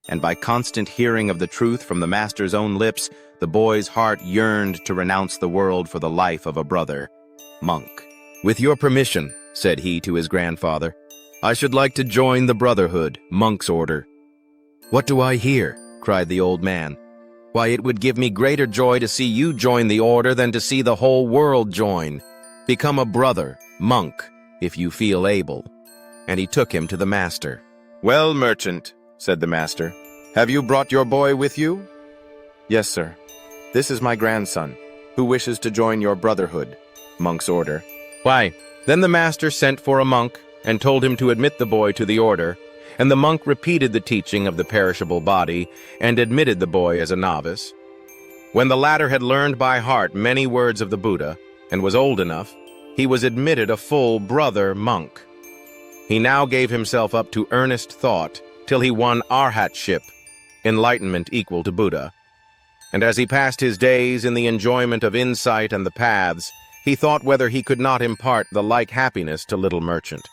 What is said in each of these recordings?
and by constant hearing of the truth from the master's own lips, the boy's heart yearned to renounce the world for the life of a brother, monk. "With your permission," said he to his grandfather, "I should like to join the brotherhood, monk's order." "What do I hear?" cried the old man. "Why, it would give me greater joy to see you join the order than to see the whole world join. Become a brother, monk, if you feel able." And he took him to the master. "Well, merchant," said the master, "have you brought your boy with you?" "Yes, sir. This is my grandson, who wishes to join your brotherhood, monk's order." "Why, then the master sent for a monk and told him to admit the boy to the order, and the monk repeated the teaching of the perishable body and admitted the boy as a novice. When the latter had learned by heart many words of the Buddha and was old enough, he was admitted a full brother monk. He now gave himself up to earnest thought till he won arhatship, enlightenment equal to Buddha. And as he passed his days in the enjoyment of insight and the paths, he thought whether he could not impart the like happiness to little merchant.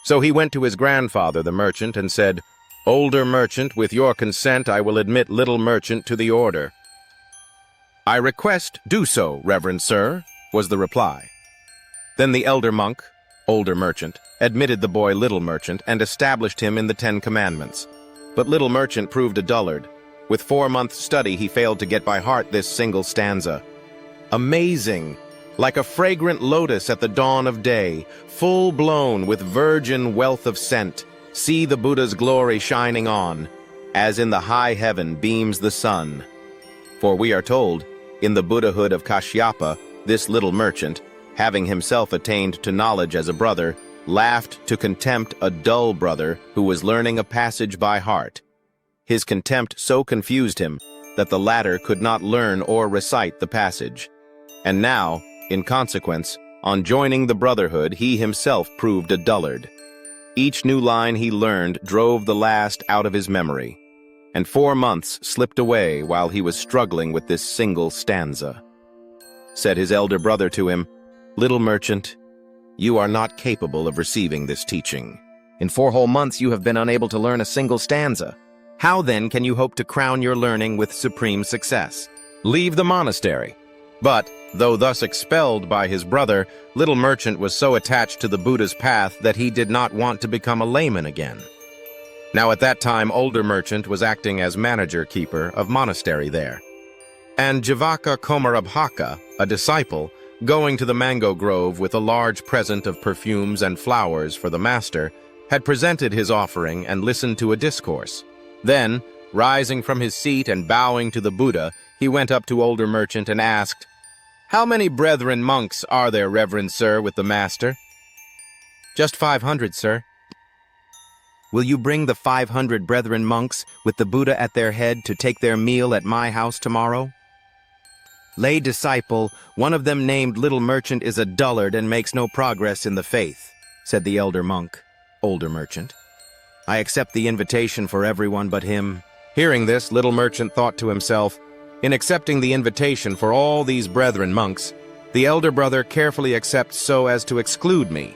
So he went to his grandfather, the merchant, and said, "Older merchant, with your consent I will admit little merchant to the order." "I request do so, reverend sir," was the reply. Then the elder monk, older merchant, admitted the boy little merchant and established him in the 10 Commandments. But little merchant proved a dullard. With 4 months' study he failed to get by heart this single stanza. "Amazing! Like a fragrant lotus at the dawn of day, full-blown with virgin wealth of scent, see the Buddha's glory shining on, as in the high heaven beams the sun." For we are told, in the Buddhahood of Kashyapa, this little merchant, having himself attained to knowledge as a brother, laughed to contempt a dull brother who was learning a passage by heart. His contempt so confused him that the latter could not learn or recite the passage. And now, in consequence, on joining the brotherhood, he himself proved a dullard. Each new line he learned drove the last out of his memory, and 4 months slipped away while he was struggling with this single stanza. Said his elder brother to him, "Little merchant, you are not capable of receiving this teaching. In 4 whole months you have been unable to learn a single stanza. How then can you hope to crown your learning with supreme success? Leave the monastery." But, though thus expelled by his brother, little merchant was so attached to the Buddha's path that he did not want to become a layman again. Now at that time older merchant was acting as manager-keeper of monastery there. And Jataka Komarabhaka, a disciple, going to the mango grove with a large present of perfumes and flowers for the master, had presented his offering and listened to a discourse. Then, rising from his seat and bowing to the Buddha, he went up to older merchant and asked, "How many brethren monks are there, reverend sir, with the master?" "Just 500, sir." "Will you bring the 500 brethren monks with the Buddha at their head to take their meal at my house tomorrow?" "Lay disciple, one of them named little merchant is a dullard and makes no progress in the faith," said the elder monk, older merchant. "I accept the invitation for everyone but him." Hearing this, little merchant thought to himself, "In accepting the invitation for all these brethren monks, the elder brother carefully accepts so as to exclude me.